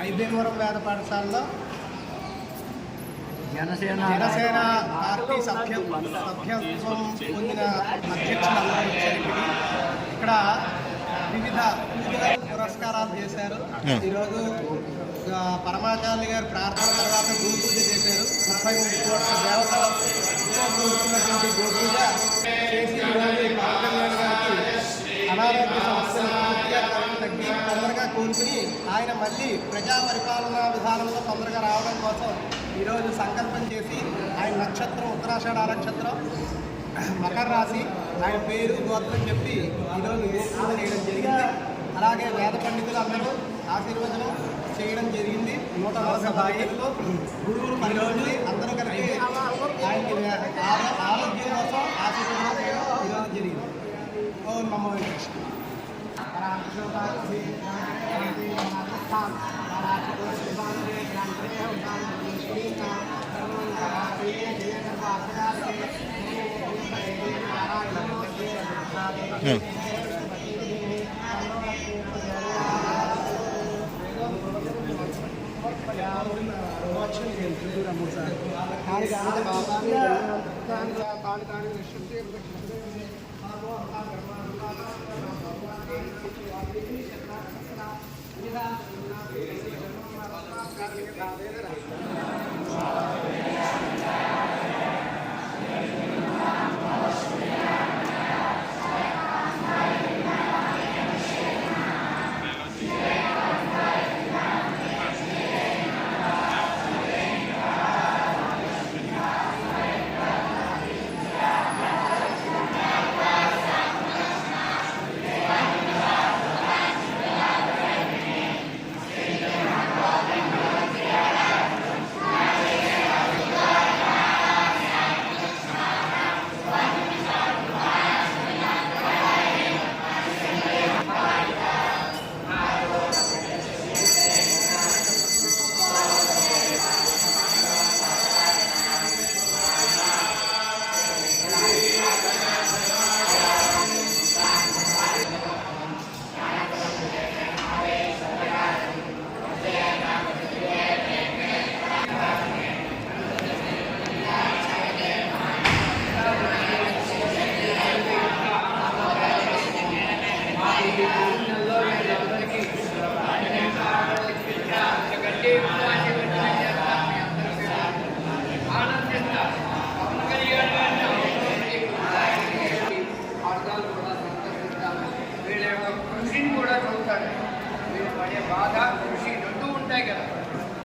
వైద్యవరం వేద పాఠశాలలో జనసేన పార్టీ సభ్యత్వం పొందిన అధ్యక్షులందరూ వచ్చారు. ఇక్కడ వివిధ పూజలు పురస్కారాలు చేశారు. ఈరోజు పరమాచార్య గారు ప్రార్థన తర్వాత గోపూజ చేశారు. 33 కోట్ల దేవతలతో కూడుకున్నటువంటి గోపూజ చేసి ఈరోజు పవన్ కళ్యాణ్ గారికి అనారోగ్య సమస్యలు పూర్తిగా తగ్గి తొందరగా కోరుకుని ఆయన మళ్ళీ ప్రజా పరిపాలనా విధానంలో తొందరగా రావడం కోసం ఈరోజు సంకల్పం చేసి ఆయన నక్షత్రం ఉత్తరాషాఢ నక్షత్రం మకర రాశి ఆయన పేరు గోత్రం చెప్పి ఈరోజు గోపూజ చేయడం జరిగింది. అలాగే వేద పండితులు అందరూ ఆశీర్వచనం చేయడం జరిగింది. 140 బాధ్యతలు గురువులు పరిరోజులు అందరూ కలిపి ఆయనకి ఆరోగ్యం కోసం ఆశీర్వచనం చేయడం ఈరోజు జరిగింది. ఓం నమో వెంకటేశ్వర.